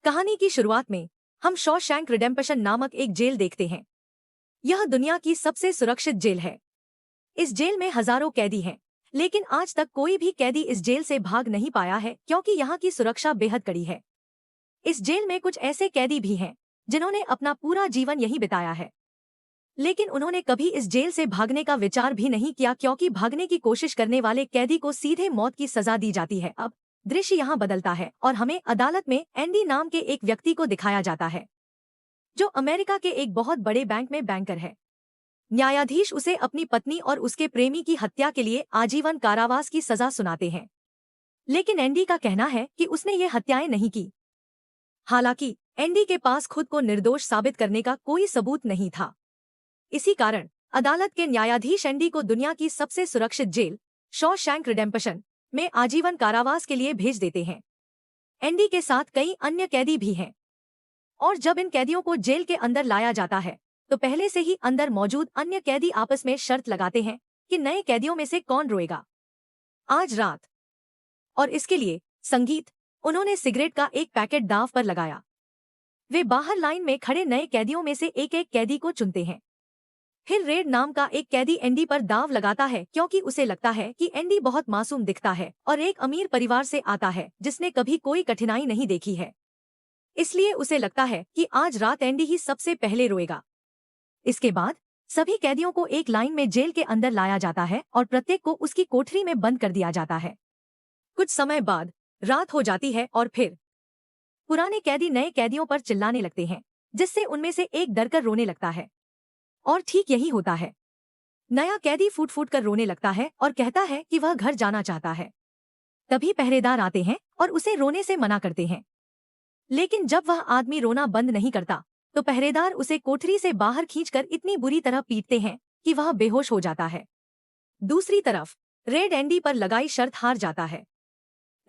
कहानी की शुरुआत में हम शॉशैंक रिडेम्पशन नामक एक जेल देखते हैं। यह दुनिया की सबसे सुरक्षित जेल है। इस जेल में हजारों कैदी हैं, लेकिन आज तक कोई भी कैदी इस जेल से भाग नहीं पाया है क्योंकि यहाँ की सुरक्षा बेहद कड़ी है। इस जेल में कुछ ऐसे कैदी भी हैं जिन्होंने अपना पूरा जीवन यहीं बिताया है, लेकिन उन्होंने कभी इस जेल से भागने का विचार भी नहीं किया क्योंकि भागने की कोशिश करने वाले कैदी को सीधे मौत की सजा दी जाती है। अब दृश्य यहाँ बदलता है और हमें अदालत में एंडी नाम के एक व्यक्ति को दिखाया जाता है, जो अमेरिका के एक बहुत बड़े बैंक में बैंकर है। न्यायाधीश उसे अपनी पत्नी और उसके प्रेमी की हत्या के लिए आजीवन कारावास की सजा सुनाते हैं, लेकिन एंडी का कहना है कि उसने ये हत्याएं नहीं की। हालांकि एंडी के पास खुद को निर्दोष साबित करने का कोई सबूत नहीं था। इसी कारण अदालत के न्यायाधीश एंडी को दुनिया की सबसे सुरक्षित जेल शॉशैंक रिडेम्पशन में आजीवन कारावास के लिए भेज देते हैं। एंडी के साथ कई अन्य कैदी भी हैं, और जब इन कैदियों को जेल के अंदर लाया जाता है तो पहले से ही अंदर मौजूद अन्य कैदी आपस में शर्त लगाते हैं कि नए कैदियों में से कौन रोएगा आज रात। और इसके लिए संगीत उन्होंने सिगरेट का एक पैकेट दांव पर लगाया। वे बाहर लाइन में खड़े नए कैदियों में से एक एक कैदी को चुनते हैं। फिर रेड नाम का एक कैदी एंडी पर दाव लगाता है क्योंकि उसे लगता है कि एंडी बहुत मासूम दिखता है और एक अमीर परिवार से आता है जिसने कभी कोई कठिनाई नहीं देखी है। इसलिए उसे लगता है कि आज रात एंडी ही सबसे पहले रोएगा। इसके बाद सभी कैदियों को एक लाइन में जेल के अंदर लाया जाता है और प्रत्येक को उसकी कोठरी में बंद कर दिया जाता है। कुछ समय बाद रात हो जाती है और फिर पुराने कैदी नए कैदियों पर चिल्लाने लगते हैं, जिससे उनमें से एक डरकर रोने लगता है। और ठीक यही होता है। नया कैदी फूट फूट कर रोने लगता है और कहता है कि वह घर जाना चाहता है। तभी पहरेदार आते हैं और उसे रोने से मना करते हैं, लेकिन जब वह आदमी रोना बंद नहीं करता तो पहरेदार उसे कोठरी से बाहर खींचकर इतनी बुरी तरह पीटते हैं कि वह बेहोश हो जाता है। दूसरी तरफ रेड एंडी पर लगाई शर्त हार जाता है।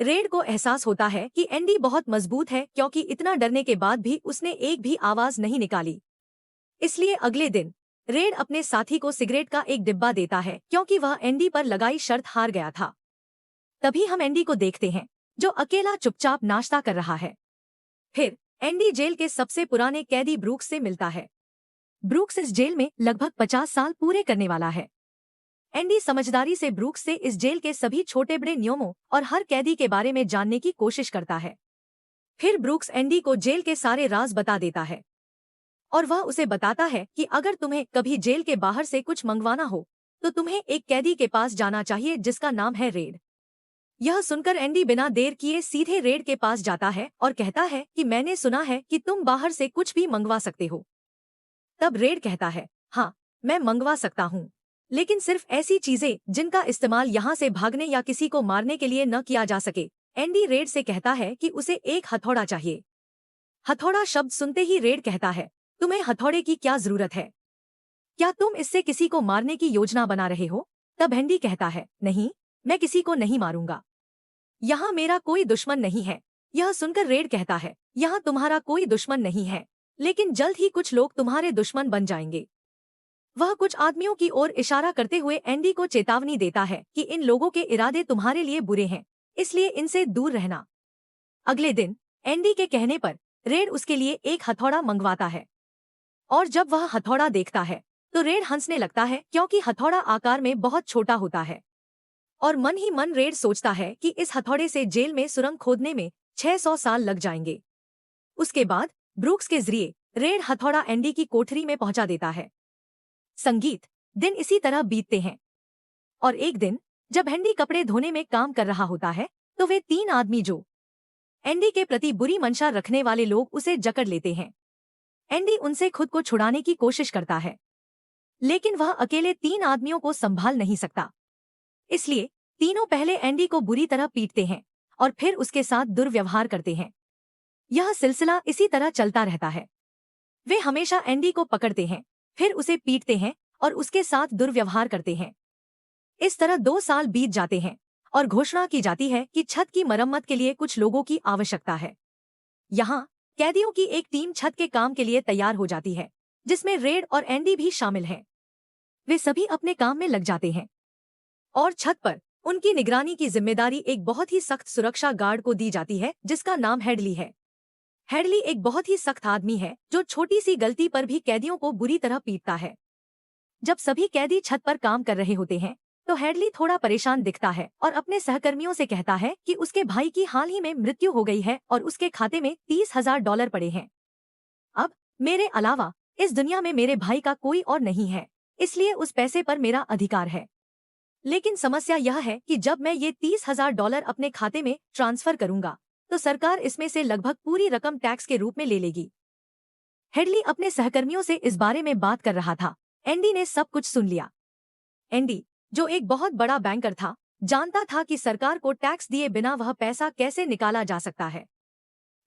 रेड को एहसास होता है कि एंडी बहुत मजबूत है क्योंकि इतना डरने के बाद भी उसने एक भी आवाज नहीं निकाली। इसलिए अगले दिन रेड अपने साथी को सिगरेट का एक डिब्बा देता है क्योंकि वह एंडी पर लगाई शर्त हार गया था। तभी हम एंडी को देखते हैं जो अकेला चुपचाप नाश्ता कर रहा है। फिर एंडी जेल के सबसे पुराने कैदी ब्रूक्स से मिलता है। ब्रूक्स इस जेल में लगभग 50 साल पूरे करने वाला है। एंडी समझदारी से ब्रूक्स से इस जेल के सभी छोटे बड़े नियमों और हर कैदी के बारे में जानने की कोशिश करता है। फिर ब्रूक्स एंडी को जेल के सारे राज बता देता है और वह उसे बताता है कि अगर तुम्हें कभी जेल के बाहर से कुछ मंगवाना हो तो तुम्हें एक कैदी के पास जाना चाहिए जिसका नाम है रेड। यह सुनकर एंडी बिना देर किए सीधे रेड के पास जाता है और कहता है कि मैंने सुना है कि तुम बाहर से कुछ भी मंगवा सकते हो। तब रेड कहता है, हाँ मैं मंगवा सकता हूँ, लेकिन सिर्फ ऐसी चीजें जिनका इस्तेमाल यहाँ से भागने या किसी को मारने के लिए न किया जा सके। एंडी रेड से कहता है कि उसे एक हथौड़ा चाहिए। हथौड़ा शब्द सुनते ही रेड कहता है, तुम्हें हथौड़े की क्या जरूरत है? क्या तुम इससे किसी को मारने की योजना बना रहे हो? तब एंडी कहता है, नहीं, मैं किसी को नहीं मारूंगा। यहाँ मेरा कोई दुश्मन नहीं है। यह सुनकर रेड कहता है, यहाँ तुम्हारा कोई दुश्मन नहीं है, लेकिन जल्द ही कुछ लोग तुम्हारे दुश्मन बन जाएंगे। वह कुछ आदमियों की ओर इशारा करते हुए एंडी को चेतावनी देता है कि इन लोगों के इरादे तुम्हारे लिए बुरे हैं, इसलिए इनसे दूर रहना। अगले दिन एंडी के कहने पर रेड उसके लिए एक हथौड़ा मंगवाता है, और जब वह हथौड़ा देखता है तो रेड हंसने लगता है क्योंकि हथौड़ा आकार में बहुत छोटा होता है। और मन ही मन रेड सोचता है कि इस हथौड़े से जेल में सुरंग खोदने में 600 साल लग जाएंगे। उसके बाद ब्रूक्स के जरिए रेड हथौड़ा एंडी की कोठरी में पहुंचा देता है। संगीत दिन इसी तरह बीतते हैं, और एक दिन जब एंडी कपड़े धोने में काम कर रहा होता है तो वे 3 आदमी जो एंडी के प्रति बुरी मंशा रखने वाले लोग उसे जकड़ लेते हैं। एंडी उनसे खुद को छुड़ाने की कोशिश करता है, लेकिन वह अकेले 3 आदमियों को संभाल नहीं सकता। इसलिए तीनों पहले एंडी को बुरी तरह पीटते हैं और फिर उसके साथ दुर्व्यवहार करते हैं। यह सिलसिला इसी तरह चलता रहता है। वे हमेशा एंडी को पकड़ते हैं, फिर उसे पीटते हैं और उसके साथ दुर्व्यवहार करते हैं। इस तरह 2 साल बीत जाते हैं और घोषणा की जाती है कि छत की मरम्मत के लिए कुछ लोगों की आवश्यकता है। यहाँ कैदियों की एक टीम छत के काम के लिए तैयार हो जाती है, जिसमें रेड और एंडी भी शामिल हैं। वे सभी अपने काम में लग जाते हैं और छत पर उनकी निगरानी की जिम्मेदारी एक बहुत ही सख्त सुरक्षा गार्ड को दी जाती है जिसका नाम हेडली है। हेडली एक बहुत ही सख्त आदमी है जो छोटी सी गलती पर भी कैदियों को बुरी तरह पीटता है। जब सभी कैदी छत पर काम कर रहे होते हैं तो हेडली थोड़ा परेशान दिखता है और अपने सहकर्मियों से कहता है कि उसके भाई की हाल ही में मृत्यु हो गई है और उसके खाते में $30,000 पड़े हैं। अब मेरे अलावा इस दुनिया में मेरे भाई का कोई और नहीं है, इसलिए उस पैसे पर मेरा अधिकार है। लेकिन समस्या यह है कि जब मैं ये $30,000 अपने खाते में ट्रांसफर करूंगा तो सरकार इसमें से लगभग पूरी रकम टैक्स के रूप में ले लेगी। हेडली अपने सहकर्मियों से इस बारे में बात कर रहा था। एंडी ने सब कुछ सुन लिया। एंडी, जो एक बहुत बड़ा बैंकर था, जानता था कि सरकार को टैक्स दिए बिना वह पैसा कैसे निकाला जा सकता है।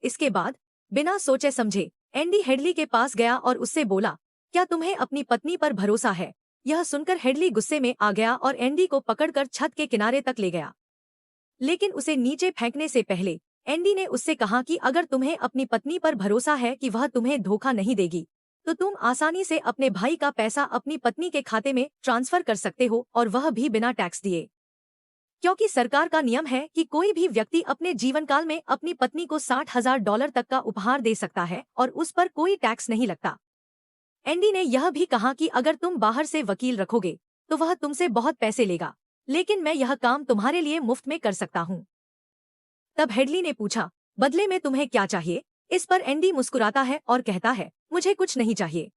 इसके बाद बिना सोचे समझे एंडी हेडली के पास गया और उससे बोला, क्या तुम्हें अपनी पत्नी पर भरोसा है? यह सुनकर हेडली गुस्से में आ गया और एंडी को पकड़कर छत के किनारे तक ले गया। लेकिन उसे नीचे फेंकने से पहले एंडी ने उससे कहा कि अगर तुम्हें अपनी पत्नी पर भरोसा है कि वह तुम्हें धोखा नहीं देगी, तो तुम आसानी से अपने भाई का पैसा अपनी पत्नी के खाते में ट्रांसफर कर सकते हो, और वह भी बिना टैक्स दिए। क्योंकि सरकार का नियम है कि कोई भी व्यक्ति अपने जीवनकाल में अपनी पत्नी को $60,000 तक का उपहार दे सकता है और उस पर कोई टैक्स नहीं लगता। एंडी ने यह भी कहा कि अगर तुम बाहर से वकील रखोगे तो वह तुमसे बहुत पैसे लेगा, लेकिन मैं यह काम तुम्हारे लिए मुफ्त में कर सकता हूँ। तब हेडली ने पूछा, बदले में तुम्हें क्या चाहिए? इस पर एंडी मुस्कुराता है और कहता है, मुझे कुछ नहीं चाहिए।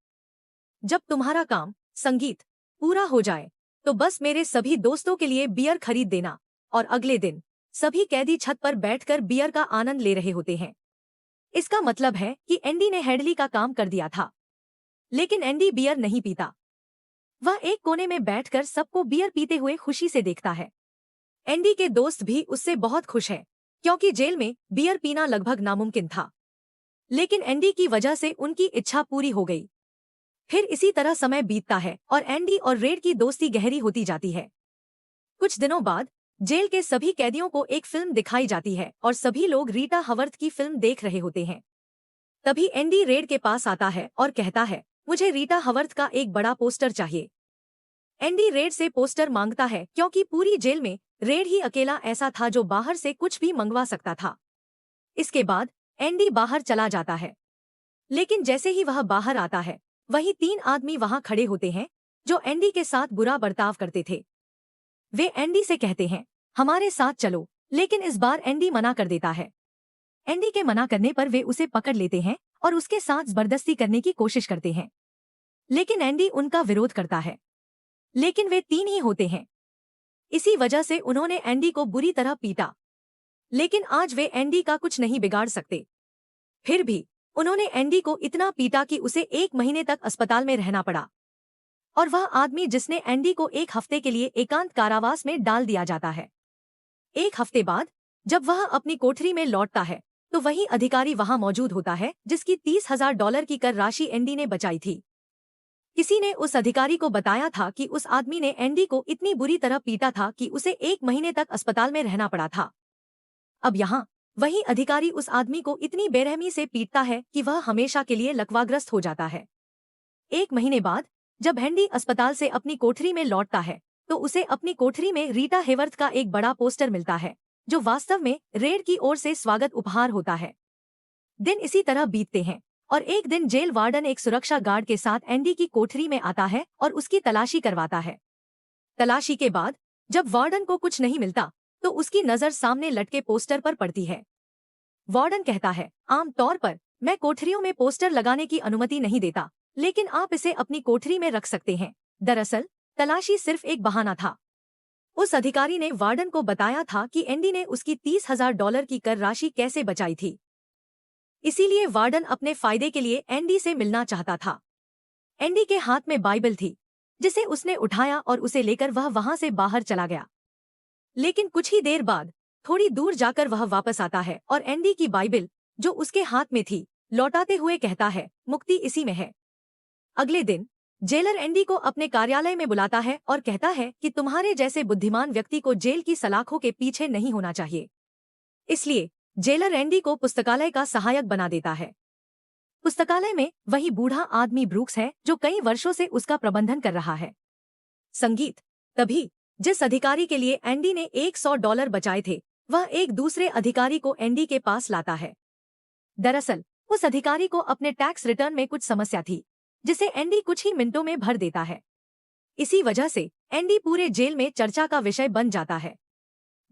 जब तुम्हारा काम संगीत पूरा हो जाए तो बस मेरे सभी दोस्तों के लिए बियर खरीद देना। और अगले दिन सभी कैदी छत पर बैठकर बियर का आनंद ले रहे होते हैं। इसका मतलब है कि एंडी ने हेडली का काम कर दिया था। लेकिन एंडी बियर नहीं पीता। वह एक कोने में बैठकर सबको बियर पीते हुए खुशी से देखता है। एंडी के दोस्त भी उससे बहुत खुश हैं, क्योंकि जेल में बियर पीना लगभग नामुमकिन था। लेकिन एंडी की वजह से उनकी इच्छा पूरी हो गई। फिर इसी तरह समय बीतता है और एंडी और रेड की दोस्ती गहरी होती जाती है। कुछ दिनों बाद जेल के सभी कैदियों को एक फिल्म दिखाई जाती है और सभी लोग रीटा हवर्थ की फिल्म देख रहे होते हैं। तभी एंडी रेड के पास आता है और कहता है, मुझे रीटा हवर्थ का एक बड़ा पोस्टर चाहिए। एंडी रेड से पोस्टर मांगता है क्योंकि पूरी जेल में रेड ही अकेला ऐसा था जो बाहर से कुछ भी मंगवा सकता था। इसके बाद एंडी बाहर चला जाता है। लेकिन जैसे ही वह बाहर आता है, वही 3 आदमी वहां खड़े होते हैं जो एंडी के साथ बुरा बर्ताव करते थे। वे एंडी से कहते हैं, हमारे साथ चलो, लेकिन इस बार एंडी मना कर देता है। एंडी के मना करने पर वे उसे पकड़ लेते हैं और उसके साथ जबरदस्ती करने की कोशिश करते हैं। लेकिन एंडी उनका विरोध करता है। लेकिन वे 3 ही होते हैं। इसी वजह से उन्होंने एंडी को बुरी तरह पीटा। लेकिन आज वे एंडी का कुछ नहीं बिगाड़ सकते। फिर भी उन्होंने एंडी को इतना पीटा कि उसे 1 महीने तक अस्पताल में रहना पड़ा। और वह आदमी जिसने एंडी को 1 हफ्ते के लिए एकांत कारावास में डाल दिया जाता है। 1 हफ्ते बाद जब वह अपनी कोठरी में लौटता है तो वही अधिकारी वहां मौजूद होता है जिसकी $30,000 की कर राशि एंडी ने बचाई थी। किसी ने उस अधिकारी को बताया था कि उस आदमी ने एंडी को इतनी बुरी तरह पीटा था कि उसे 1 महीने तक अस्पताल में रहना पड़ा था। अब यहाँ वही अधिकारी उस आदमी को इतनी बेरहमी से पीटता है कि वह हमेशा के लिए लकवाग्रस्त हो जाता है। 1 महीने बाद जब एंडी अस्पताल से अपनी कोठरी में लौटता है तो उसे अपनी कोठरी में रीटा हेवर्थ का एक बड़ा पोस्टर मिलता है, जो वास्तव में रेड की ओर से स्वागत उपहार होता है। दिन इसी तरह बीतते हैं और एक दिन जेल वार्डन एक सुरक्षा गार्ड के साथ एंडी की कोठरी में आता है और उसकी तलाशी करवाता है। तलाशी के बाद जब वार्डन को कुछ नहीं मिलता तो उसकी नजर सामने लटके पोस्टर पर पड़ती है। वार्डन कहता है, आम तौर पर मैं कोठरियों में पोस्टर लगाने की अनुमति नहीं देता, लेकिन आप इसे अपनी कोठरी में रख सकते हैं। दरअसल तलाशी सिर्फ एक बहाना था। उस अधिकारी ने वार्डन को बताया था कि एंडी ने उसकी $30,000 की कर राशि कैसे बचाई थी। इसीलिए वार्डन अपने फायदे के लिए एंडी से मिलना चाहता था। एंडी के हाथ में बाइबल थी, जिसे उसने उठाया और उसे लेकर वह वहां से बाहर चला गया। लेकिन कुछ ही देर बाद थोड़ी दूर जाकर वह वापस आता है और एंडी की बाइबल, जो उसके हाथ में थी, लौटाते हुए कहता है, मुक्ति इसी में है। अगले दिन जेलर एंडी को अपने कार्यालय में बुलाता है और कहता है कि तुम्हारे जैसे बुद्धिमान व्यक्ति को जेल की सलाखों के पीछे नहीं होना चाहिए। इसलिए जेलर एंडी को पुस्तकालय का सहायक बना देता है। पुस्तकालय में वही बूढ़ा आदमी ब्रूक्स है जो कई वर्षों से उसका प्रबंधन कर रहा है। संगीत तभी जिस अधिकारी के लिए एंडी ने $100 बचाए थे, वह एक दूसरे अधिकारी को एंडी के पास लाता है। दरअसल उस अधिकारी को अपने टैक्स रिटर्न में कुछ समस्या थी, जिसे एंडी कुछ ही मिनटों में भर देता है। इसी वजह से एंडी पूरे जेल में चर्चा का विषय बन जाता है।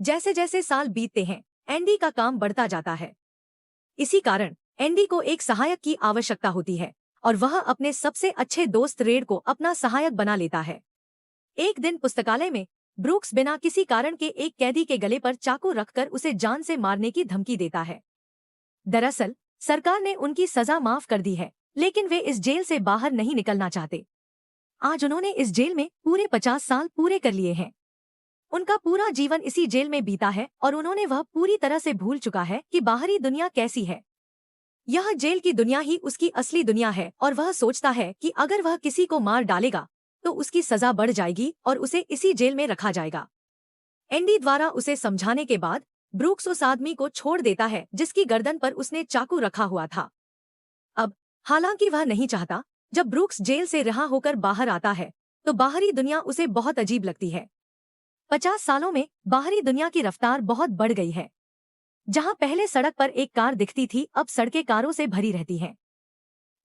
जैसे जैसे साल बीतते हैं, एंडी का काम बढ़ता जाता है। इसी कारण एंडी को एक सहायक की आवश्यकता होती है और वह अपने सबसे अच्छे दोस्त रेड को अपना सहायक बना लेता है। एक दिन पुस्तकालय में ब्रूक्स बिना किसी कारण के एक कैदी के गले पर चाकू रखकर उसे जान से मारने की धमकी देता है। दरअसल सरकार ने उनकी सजा माफ कर दी है, लेकिन वे इस जेल से बाहर नहीं निकलना चाहते। आज उन्होंने इस जेल में पूरे 50 साल पूरे कर लिए हैं। उनका पूरा जीवन इसी जेल में बीता है और उन्होंने वह पूरी तरह से भूल चुका है कि बाहरी दुनिया कैसी है। यह जेल की दुनिया ही उसकी असली दुनिया है और वह सोचता है कि अगर वह किसी को मार डालेगा तो उसकी सजा बढ़ जाएगी और उसे इसी जेल में रखा जाएगा। एंडी द्वारा उसे समझाने के बाद ब्रूक्स उस आदमी को छोड़ देता है जिसकी गर्दन पर उसने चाकू रखा हुआ था। अब हालांकि वह नहीं चाहता, जब ब्रूक्स जेल से रिहा होकर बाहर आता है तो बाहरी दुनिया उसे बहुत अजीब लगती है। 50 सालों में बाहरी दुनिया की रफ्तार बहुत बढ़ गई है। जहां पहले सड़क पर एक कार दिखती थी, अब सड़कें कारों से भरी रहती हैं।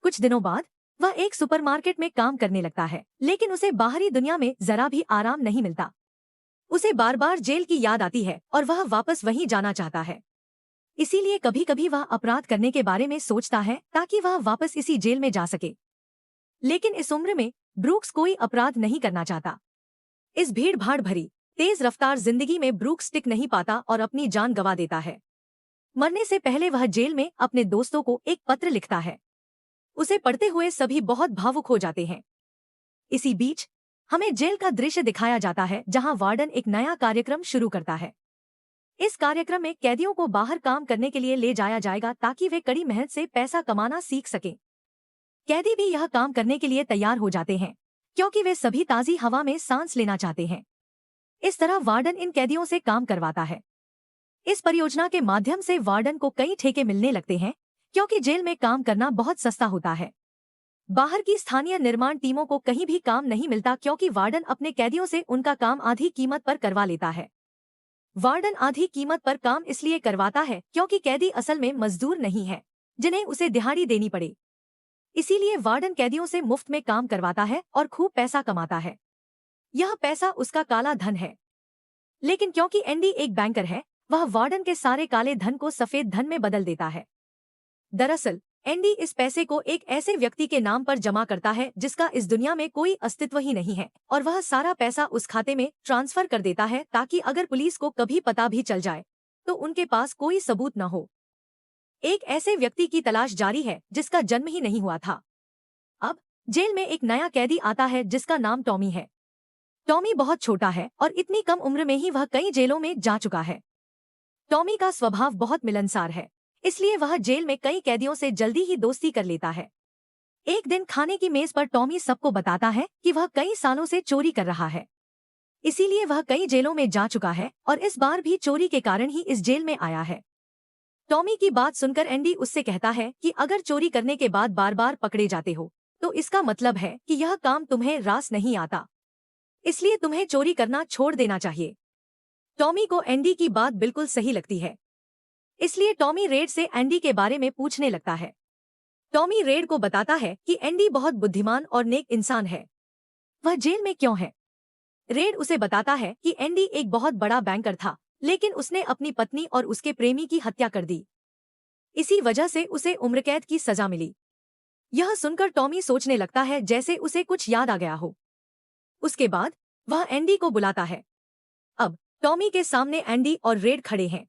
कुछ दिनों बाद वह एक सुपरमार्केट में काम करने लगता है, लेकिन उसे बाहरी दुनिया में जरा भी आराम नहीं मिलता। उसे बार बार जेल की याद आती है और वह वापस वहीं जाना चाहता है। इसीलिए कभी कभी वह अपराध करने के बारे में सोचता है ताकि वह वापस इसी जेल में जा सके। लेकिन इस उम्र में ब्रूक्स कोई अपराध नहीं करना चाहता। इस भीड़ भाड़ भरी तेज रफ्तार जिंदगी में ब्रूक्स टिक नहीं पाता और अपनी जान गंवा देता है। मरने से पहले वह जेल में अपने दोस्तों को एक पत्र लिखता है। उसे पढ़ते हुए सभी बहुत भावुक हो जाते हैं। इसी बीच हमें जेल का दृश्य दिखाया जाता है जहां वार्डन एक नया कार्यक्रम शुरू करता है। इस कार्यक्रम में कैदियों को बाहर काम करने के लिए ले जाया जाएगा ताकि वे कड़ी मेहनत से पैसा कमाना सीख सकें। कैदी भी यह काम करने के लिए तैयार हो जाते हैं क्योंकि वे सभी ताजी हवा में सांस लेना चाहते हैं। इस तरह वार्डन इन कैदियों से काम करवाता है। इस परियोजना के माध्यम से वार्डन को कई ठेके मिलने लगते हैं क्योंकि जेल में काम करना बहुत सस्ता होता है। बाहर की स्थानीय निर्माण टीमों को कहीं भी काम नहीं मिलता क्योंकि वार्डन अपने कैदियों से उनका काम आधी कीमत पर करवा लेता है। वार्डन आधी कीमत पर काम इसलिए करवाता है क्योंकि कैदी असल में मजदूर नहीं है जिन्हें उसे दिहाड़ी देनी पड़े। इसीलिए वार्डन कैदियों से मुफ्त में काम करवाता है और खूब पैसा कमाता है। यह पैसा उसका काला धन है। लेकिन क्योंकि एंडी एक बैंकर है, वह वार्डन के सारे काले धन को सफेद धन में बदल देता है। दरअसल एंडी इस पैसे को एक ऐसे व्यक्ति के नाम पर जमा करता है जिसका इस दुनिया में कोई अस्तित्व ही नहीं है और वह सारा पैसा उस खाते में ट्रांसफर कर देता है ताकि अगर पुलिस को कभी पता भी चल जाए तो उनके पास कोई सबूत न हो। एक ऐसे व्यक्ति की तलाश जारी है जिसका जन्म ही नहीं हुआ था। अब जेल में एक नया कैदी आता है जिसका नाम टॉमी है। टॉमी बहुत छोटा है और इतनी कम उम्र में ही वह कई जेलों में जा चुका है। टॉमी का स्वभाव बहुत मिलनसार है, इसलिए वह जेल में कई कैदियों से जल्दी ही दोस्ती कर लेता है। एक दिन खाने की मेज पर टॉमी सबको बताता है कि वह कई सालों से चोरी कर रहा है। इसीलिए वह कई जेलों में जा चुका है और इस बार भी चोरी के कारण ही इस जेल में आया है। टॉमी की बात सुनकर एंडी उससे कहता है कि अगर चोरी करने के बाद बार बार पकड़े जाते हो तो इसका मतलब है कि यह काम तुम्हें रास नहीं आता, इसलिए तुम्हें चोरी करना छोड़ देना चाहिए। टॉमी को एंडी की बात बिल्कुल सही लगती है, इसलिए टॉमी रेड से एंडी के बारे में पूछने लगता है। टॉमी रेड को बताता है कि एंडी बहुत बुद्धिमान और नेक इंसान है। वह जेल में क्यों है? रेड उसे बताता है कि एंडी एक बहुत बड़ा बैंकर था, लेकिन उसने अपनी पत्नी और उसके प्रेमी की हत्या कर दी। इसी वजह से उसे उम्रकैद की सजा मिली। यह सुनकर टॉमी सोचने लगता है जैसे उसे कुछ याद आ गया हो। उसके बाद वह एंडी को बुलाता है। अब टॉमी के सामने एंडी और रेड खड़े हैं।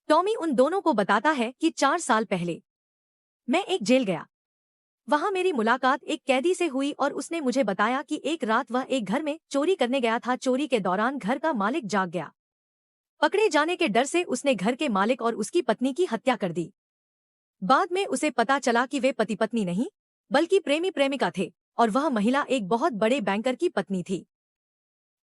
टॉमी उन दोनों को बताता है कि 4 साल पहले मैं एक जेल गया। वहां मेरी मुलाकात एक कैदी से हुई और उसने मुझे बताया कि एक रात वह एक घर में चोरी करने गया था। चोरी के दौरान घर का मालिक जाग गया। पकड़े जाने के डर से उसने घर के मालिक और उसकी पत्नी की हत्या कर दी। बाद में उसे पता चला कि वे पति पत्नी नहीं बल्कि प्रेमी प्रेमिका थे और वह महिला एक बहुत बड़े बैंकर की पत्नी थी।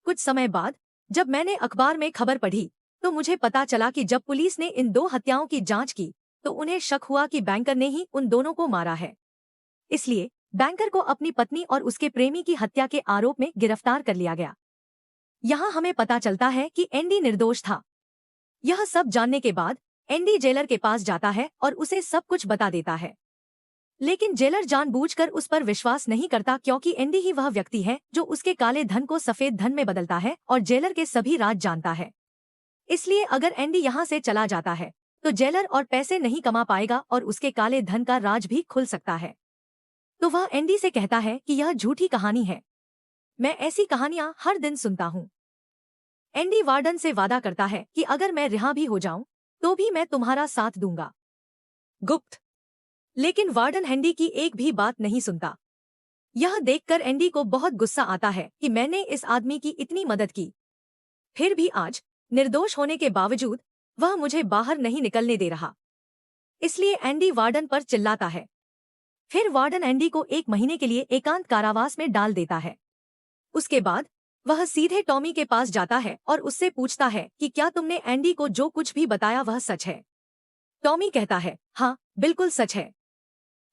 कुछ समय बाद जब मैंने अखबार में खबर पढ़ी तो मुझे पता चला कि जब पुलिस ने इन 2 हत्याओं की जांच की तो उन्हें शक हुआ कि बैंकर ने ही उन दोनों को मारा है। इसलिए बैंकर को अपनी पत्नी और उसके प्रेमी की हत्या के आरोप में गिरफ्तार कर लिया गया। यहाँ हमें पता चलता है कि एंडी निर्दोष था। यह सब जानने के बाद एंडी जेलर के पास जाता है और उसे सब कुछ बता देता है। लेकिन जेलर जानबूझकर उस पर विश्वास नहीं करता क्योंकि एंडी ही वह व्यक्ति है जो उसके काले धन को सफेद धन में बदलता है और जेलर के सभी राज जानता है। इसलिए अगर एंडी यहाँ से चला जाता है तो जेलर और पैसे नहीं कमा पाएगा और उसके काले धन का राज भी खुल सकता है। तो वह एंडी से कहता है कि यह झूठी कहानी है, मैं ऐसी कहानियां हर दिन सुनता हूँ। एंडी वार्डन से वादा करता है कि अगर मैं रिहा भी हो जाऊं तो भी मैं तुम्हारा साथ दूंगा। गुप्त। लेकिन वार्डन एंडी की एक भी बात नहीं सुनता। यह देखकर एंडी को बहुत गुस्सा आता है कि मैंने इस आदमी की इतनी मदद की, फिर भी आज निर्दोष होने के बावजूद वह मुझे बाहर नहीं निकलने दे रहा। इसलिए एंडी वार्डन पर चिल्लाता है। फिर वार्डन एंडी को 1 महीने के लिए एकांत कारावास में डाल देता है। उसके बाद वह सीधे टॉमी के पास जाता है और उससे पूछता है कि क्या तुमने एंडी को जो कुछ भी बताया वह सच है। टॉमी कहता है हाँ बिल्कुल सच है।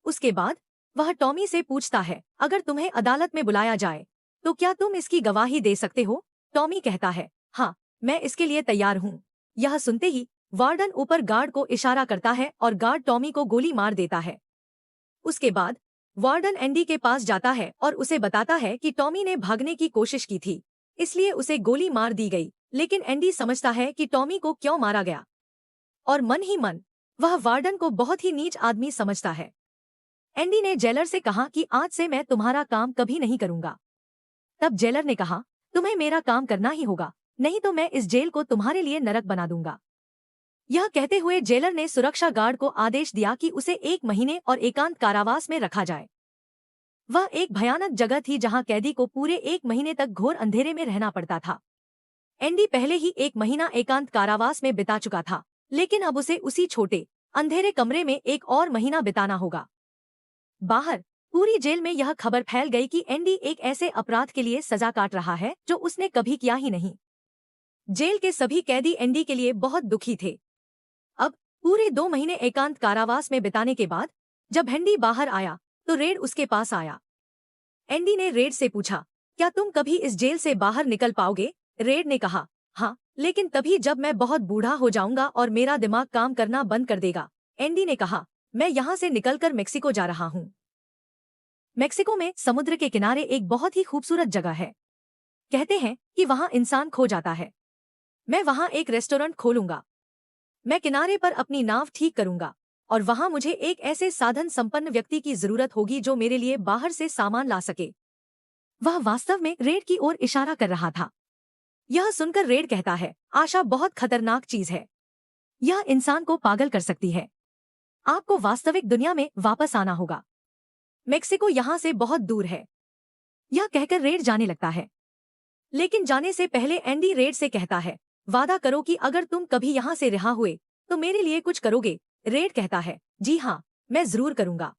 उसके बाद वह टॉमी से पूछता है अगर तुम्हें अदालत में बुलाया जाए तो क्या तुम इसकी गवाही दे सकते हो। टॉमी कहता है हाँ मैं इसके लिए तैयार हूँ। यह सुनते ही वार्डन ऊपर गार्ड को इशारा करता है और गार्ड टॉमी को गोली मार देता है। उसके बाद वार्डन एंडी के पास जाता है और उसे बताता है कि टॉमी ने भागने की कोशिश की थी, इसलिए उसे गोली मार दी गई। लेकिन एंडी समझता है कि टॉमी को क्यों मारा गया और मन ही मन वह वार्डन को बहुत ही नीच आदमी समझता है। एंडी ने जेलर से कहा कि आज से मैं तुम्हारा काम कभी नहीं करूंगा। तब जेलर ने कहा तुम्हें मेरा काम करना ही होगा, नहीं तो मैं इस जेल को तुम्हारे लिए नरक बना दूंगा। यह कहते हुए जेलर ने सुरक्षा गार्ड को आदेश दिया कि उसे 1 महीने और एकांत कारावास में रखा जाए। वह एक भयानक जगह थी जहां कैदी को पूरे 1 महीने तक घोर अंधेरे में रहना पड़ता था। एंडी पहले ही 1 महीना एकांत कारावास में बिता चुका था, लेकिन अब उसे उसी छोटे अंधेरे कमरे में 1 और महीना बिताना होगा। बाहर पूरी जेल में यह खबर फैल गई कि एंडी एक ऐसे अपराध के लिए सजा काट रहा है जो उसने कभी किया ही नहीं। जेल के सभी कैदी एंडी के लिए बहुत दुखी थे। अब पूरे 2 महीने एकांत कारावास में बिताने के बाद जब एंडी बाहर आया तो रेड उसके पास आया। एंडी ने रेड से पूछा क्या तुम कभी इस जेल से बाहर निकल पाओगे। रेड ने कहा हाँ, लेकिन तभी जब मैं बहुत बूढ़ा हो जाऊंगा और मेरा दिमाग काम करना बंद कर देगा। एंडी ने कहा मैं यहाँ से निकलकर मेक्सिको जा रहा हूँ। मेक्सिको में समुद्र के किनारे एक बहुत ही खूबसूरत जगह है। कहते हैं कि वहाँ इंसान खो जाता है। मैं वहाँ एक रेस्टोरेंट खोलूंगा। मैं किनारे पर अपनी नाव ठीक करूंगा और वहां मुझे एक ऐसे साधन संपन्न व्यक्ति की जरूरत होगी जो मेरे लिए बाहर से सामान ला सके। वह वास्तव में रेड की ओर इशारा कर रहा था। यह सुनकर रेड कहता है आशा बहुत खतरनाक चीज है, यह इंसान को पागल कर सकती है। आपको वास्तविक दुनिया में वापस आना होगा। मेक्सिको यहाँ से बहुत दूर है। यह कहकर रेड जाने लगता है, लेकिन जाने से पहले एंडी रेड से कहता है वादा करो कि अगर तुम कभी यहाँ से रिहा हुए तो मेरे लिए कुछ करोगे। रेड कहता है जी हाँ मैं जरूर करूंगा।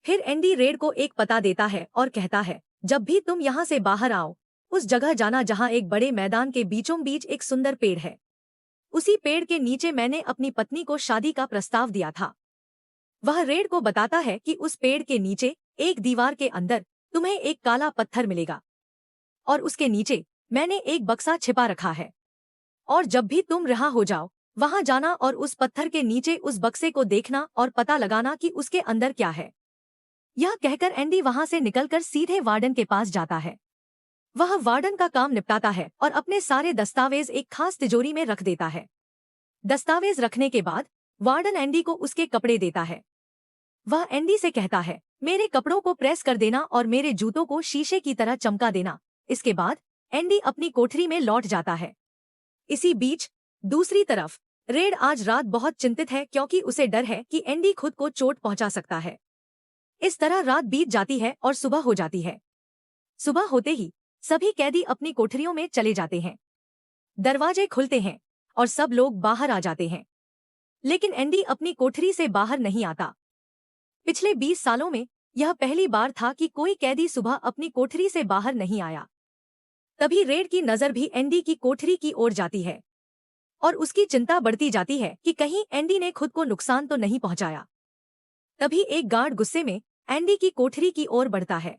फिर एंडी रेड को एक पता देता है और कहता है जब भी तुम यहाँ से बाहर आओ उस जगह जाना जहाँ एक बड़े मैदान के बीचों बीच एक सुंदर पेड़ है। उसी पेड़ के नीचे मैंने अपनी पत्नी को शादी का प्रस्ताव दिया था। वह रेड को बताता है कि उस पेड़ के नीचे एक दीवार के अंदर तुम्हें एक काला पत्थर मिलेगा और उसके नीचे मैंने एक बक्सा छिपा रखा है, और जब भी तुम रिहा हो जाओ वहां जाना और उस पत्थर के नीचे उस बक्से को देखना और पता लगाना कि उसके अंदर क्या है। यह कहकर एंडी वहां से निकलकर सीधे वार्डन के पास जाता है। वह वार्डन का काम निपटाता है और अपने सारे दस्तावेज एक खास तिजोरी में रख देता है। दस्तावेज रखने के बाद वार्डन एंडी को उसके कपड़े देता है। वह एंडी से कहता है मेरे कपड़ों को प्रेस कर देना और मेरे जूतों को शीशे की तरह चमका देना। इसके बाद एंडी अपनी कोठरी में लौट जाता है। इसी बीच दूसरी तरफ रेड आज रात बहुत चिंतित है क्योंकि उसे डर है कि एंडी खुद को चोट पहुंचा सकता है। इस तरह रात बीत जाती है और सुबह हो जाती है। सुबह होते ही सभी कैदी अपनी कोठरियों में चले जाते हैं। दरवाजे खुलते हैं और सब लोग बाहर आ जाते हैं, लेकिन एंडी अपनी कोठरी से बाहर नहीं आता। पिछले 20 सालों में यह पहली बार था कि कोई कैदी सुबह अपनी कोठरी से बाहर नहीं आया। तभी रेड की नजर भी एंडी की कोठरी की ओर जाती है और उसकी चिंता बढ़ती जाती है कि कहीं एंडी ने खुद को नुकसान तो नहीं पहुंचाया। तभी एक गार्ड गुस्से में एंडी की कोठरी की ओर बढ़ता है,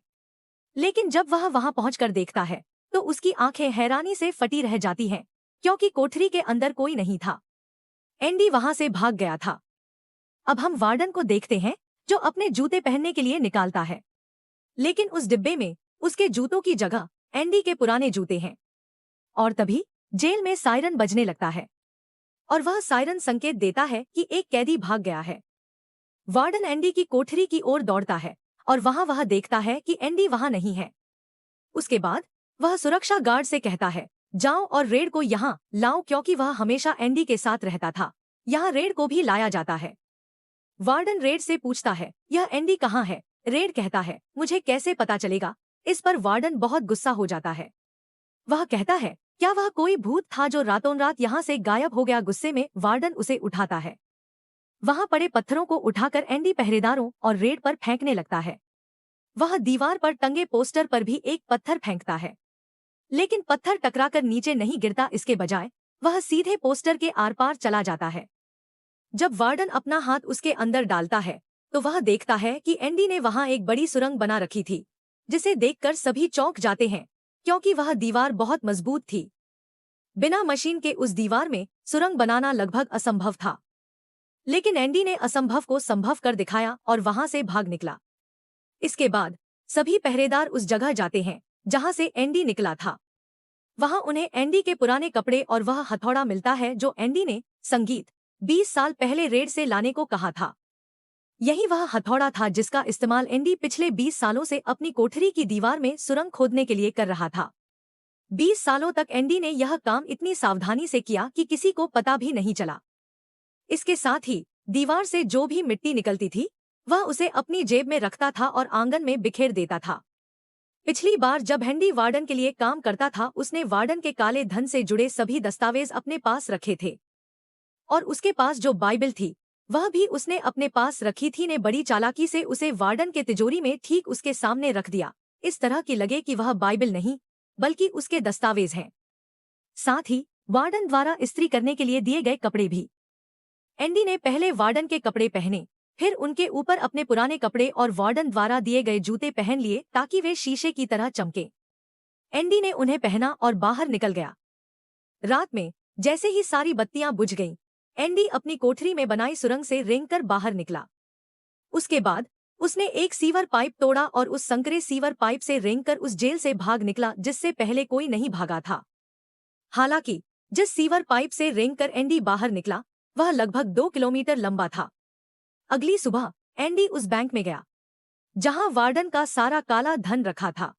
लेकिन जब वह वहां पहुंचकर देखता है तो उसकी आंखें हैरानी से फटी रह जाती हैं क्योंकि कोठरी के अंदर कोई नहीं था। एंडी वहां से भाग गया था। अब हम वार्डन को देखते हैं जो अपने जूते पहनने के लिए निकालता है। लेकिन उस डिब्बे में उसके जूतों की जगह एंडी के पुराने जूते हैं। और तभी जेल में सायरन बजने लगता है और वह सायरन संकेत देता है कि एक कैदी भाग गया है। वार्डन एंडी की कोठरी की ओर दौड़ता है और वहां वह देखता है कि एंडी वहां नहीं है। उसके बाद वह सुरक्षा गार्ड से कहता है, जाओ और रेड को यहाँ लाओ, क्योंकि वह हमेशा एंडी के साथ रहता था। यहाँ रेड को भी लाया जाता है। वार्डन रेड से पूछता है, यह एंडी कहाँ है? रेड कहता है, मुझे कैसे पता चलेगा? इस पर वार्डन बहुत गुस्सा हो जाता है। वह कहता है, क्या वह कोई भूत था जो रातों रात यहाँ से गायब हो गया? गुस्से में वार्डन उसे उठाता है। वहां पड़े पत्थरों को उठाकर एंडी पहरेदारों और रेड पर फेंकने लगता है। वह दीवार पर टंगे पोस्टर पर भी एक पत्थर फेंकता है, लेकिन पत्थर टकराकर नीचे नहीं गिरता। इसके बजाय वह सीधे पोस्टर के आर पार चला जाता है। जब वार्डन अपना हाथ उसके अंदर डालता है तो वह देखता है कि एंडी ने वहां एक बड़ी सुरंग बना रखी थी, जिसे देखकर सभी चौंक जाते हैं, क्योंकि वह दीवार बहुत मजबूत थी। बिना मशीन के उस दीवार में सुरंग बनाना लगभग असंभव था। लेकिन एंडी ने असंभव को संभव कर दिखाया और वहां से भाग निकला। इसके बाद सभी पहरेदार उस जगह जाते हैं जहां से एंडी निकला था। वहां उन्हें एंडी के पुराने कपड़े और वह हथौड़ा मिलता है जो एंडी ने संगीत 20 साल पहले रेड से लाने को कहा था। यही वह हथौड़ा था जिसका इस्तेमाल एंडी पिछले 20 सालों से अपनी कोठरी की दीवार में सुरंग खोदने के लिए कर रहा था। 20 सालों तक एंडी ने यह काम इतनी सावधानी से किया कि किसी को पता भी नहीं चला। इसके साथ ही दीवार से जो भी मिट्टी निकलती थी वह उसे अपनी जेब में रखता था और आंगन में बिखेर देता था। पिछली बार जब एंडी वार्डन के लिए काम करता था, उसने वार्डन के काले धन से जुड़े सभी दस्तावेज अपने पास रखे थे और उसके पास जो बाइबल थी वह भी उसने अपने पास रखी थी। ने बड़ी चालाकी से उसे वार्डन के तिजोरी में ठीक उसके सामने रख दिया, इस तरह कि लगे कि वह बाइबल नहीं बल्कि उसके दस्तावेज हैं। साथ ही वार्डन द्वारा इस्त्री करने के लिए दिए गए कपड़े भी। एंडी ने पहले वार्डन के कपड़े पहने, फिर उनके ऊपर अपने पुराने कपड़े और वार्डन द्वारा दिए गए जूते पहन लिए ताकि वे शीशे की तरह चमके। एंडी ने उन्हें पहना और बाहर निकल गया। रात में जैसे ही सारी बत्तियां बुझ गईं, एंडी अपनी कोठरी में बनाई सुरंग से रेंगकर बाहर निकला। उसके बाद उसने एक सीवर पाइप तोड़ा और उस संकरे सीवर पाइप से रेंगकर उस जेल से भाग निकला जिससे पहले कोई नहीं भागा था। हालांकि जिस सीवर पाइप से रेंगकर एंडी बाहर निकला वह लगभग 2 किलोमीटर लंबा था। अगली सुबह एंडी उस बैंक में गया जहां वार्डन का सारा काला धन रखा था।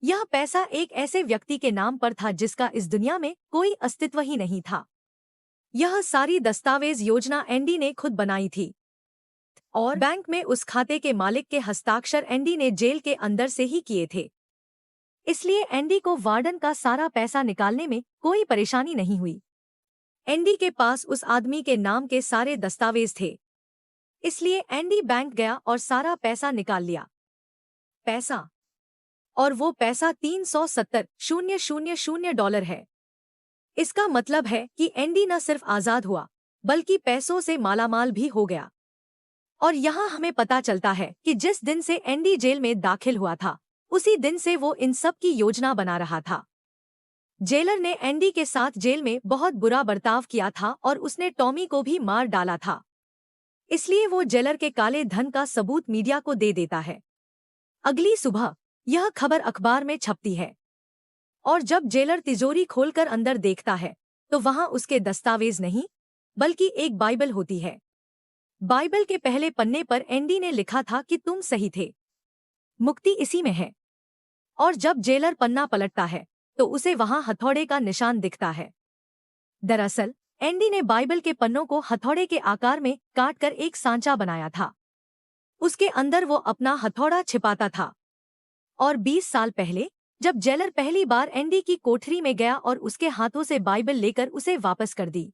यह पैसा एक ऐसे व्यक्ति के नाम पर था जिसका इस दुनिया में कोई अस्तित्व ही नहीं था। यह सारी दस्तावेज योजना एंडी ने खुद बनाई थी और बैंक में उस खाते के मालिक के हस्ताक्षर एंडी ने जेल के अंदर से ही किए थे। इसलिए एंडी को वार्डन का सारा पैसा निकालने में कोई परेशानी नहीं हुई। एंडी के पास उस आदमी के नाम के सारे दस्तावेज थे, इसलिए एंडी बैंक गया और सारा पैसा निकाल लिया। पैसा, और वो पैसा $370,000 है। इसका मतलब है कि एंडी न सिर्फ आजाद हुआ बल्कि पैसों से मालामाल भी हो गया। और यहाँ हमें पता चलता है कि जिस दिन से एंडी जेल में दाखिल हुआ था उसी दिन से वो इन सब की योजना बना रहा था। जेलर ने एंडी के साथ जेल में बहुत बुरा बर्ताव किया था और उसने टॉमी को भी मार डाला था। इसलिए वो जेलर के काले धन का सबूत मीडिया को दे देता है। अगली सुबह यह खबर अखबार में छपती है और जब जेलर तिजोरी खोलकर अंदर देखता है तो वहां उसके दस्तावेज नहीं बल्कि एक बाइबल होती है। बाइबल के पहले पन्ने पर एंडी ने लिखा था कि तुम सही थे, मुक्ति इसी में है। और जब जेलर पन्ना पलटता है तो उसे वहां हथौड़े का निशान दिखता है। दरअसल एंडी ने बाइबल के पन्नों को हथौड़े के आकार में काटकर एक सांचा बनाया था। उसके अंदर वो अपना हथौड़ा छिपाता था। और 20 साल पहले जब जेलर पहली बार एंडी की कोठरी में गया और उसके हाथों से बाइबल लेकर उसे वापस कर दी,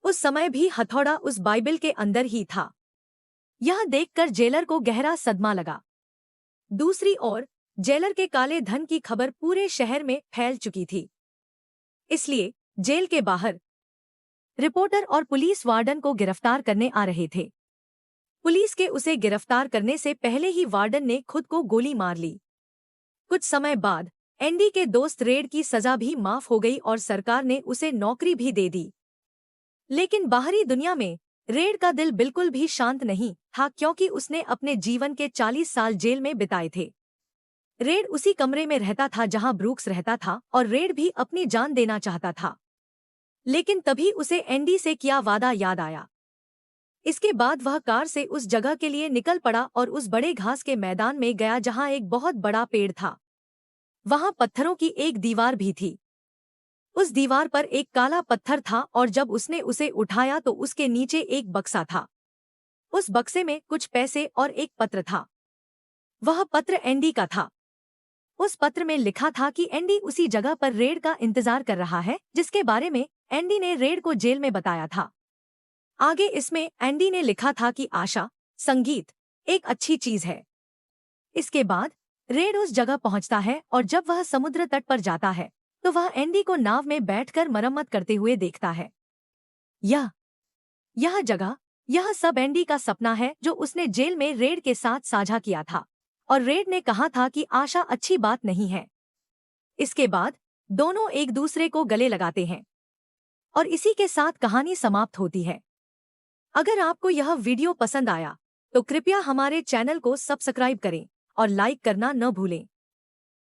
उस समय भी हथौड़ा उस बाइबल के अंदर ही था। यह देखकर जेलर को गहरा सदमा लगा। दूसरी ओर जेलर के काले धन की खबर पूरे शहर में फैल चुकी थी। इसलिए जेल के बाहर रिपोर्टर और पुलिस वार्डन को गिरफ्तार करने आ रहे थे। पुलिस के उसे गिरफ्तार करने से पहले ही वार्डन ने खुद को गोली मार ली। कुछ समय बाद एंडी के दोस्त रेड की सजा भी माफ हो गई और सरकार ने उसे नौकरी भी दे दी। लेकिन बाहरी दुनिया में रेड का दिल बिल्कुल भी शांत नहीं था क्योंकि उसने अपने जीवन के 40 साल जेल में बिताए थे। रेड उसी कमरे में रहता था जहां ब्रूक्स रहता था और रेड भी अपनी जान देना चाहता था। लेकिन तभी उसे एंडी से किया वादा याद आया। इसके बाद वह कार से उस जगह के लिए निकल पड़ा और उस बड़े घास के मैदान में गया जहां एक बहुत बड़ा पेड़ था। वहां पत्थरों की एक दीवार भी थी। उस दीवार पर एक काला पत्थर था और जब उसने उसे उठाया तो उसके नीचे एक बक्सा था। उस बक्से में कुछ पैसे और एक पत्र था। वह पत्र एंडी का था। उस पत्र में लिखा था कि एंडी उसी जगह पर रेड का इंतजार कर रहा है जिसके बारे में एंडी ने रेड को जेल में बताया था। आगे इसमें एंडी ने लिखा था कि आशा, संगीत एक अच्छी चीज है। इसके बाद रेड उस जगह पहुंचता है और जब वह समुद्र तट पर जाता है तो वह एंडी को नाव में बैठकर मरम्मत करते हुए देखता है। यह जगह, यह सब एंडी का सपना है जो उसने जेल में रेड के साथ साझा किया था और रेड ने कहा था कि आशा अच्छी बात नहीं है। इसके बाद दोनों एक दूसरे को गले लगाते हैं और इसी के साथ कहानी समाप्त होती है। अगर आपको यह वीडियो पसंद आया तो कृपया हमारे चैनल को सब्सक्राइब करें और लाइक करना न भूलें।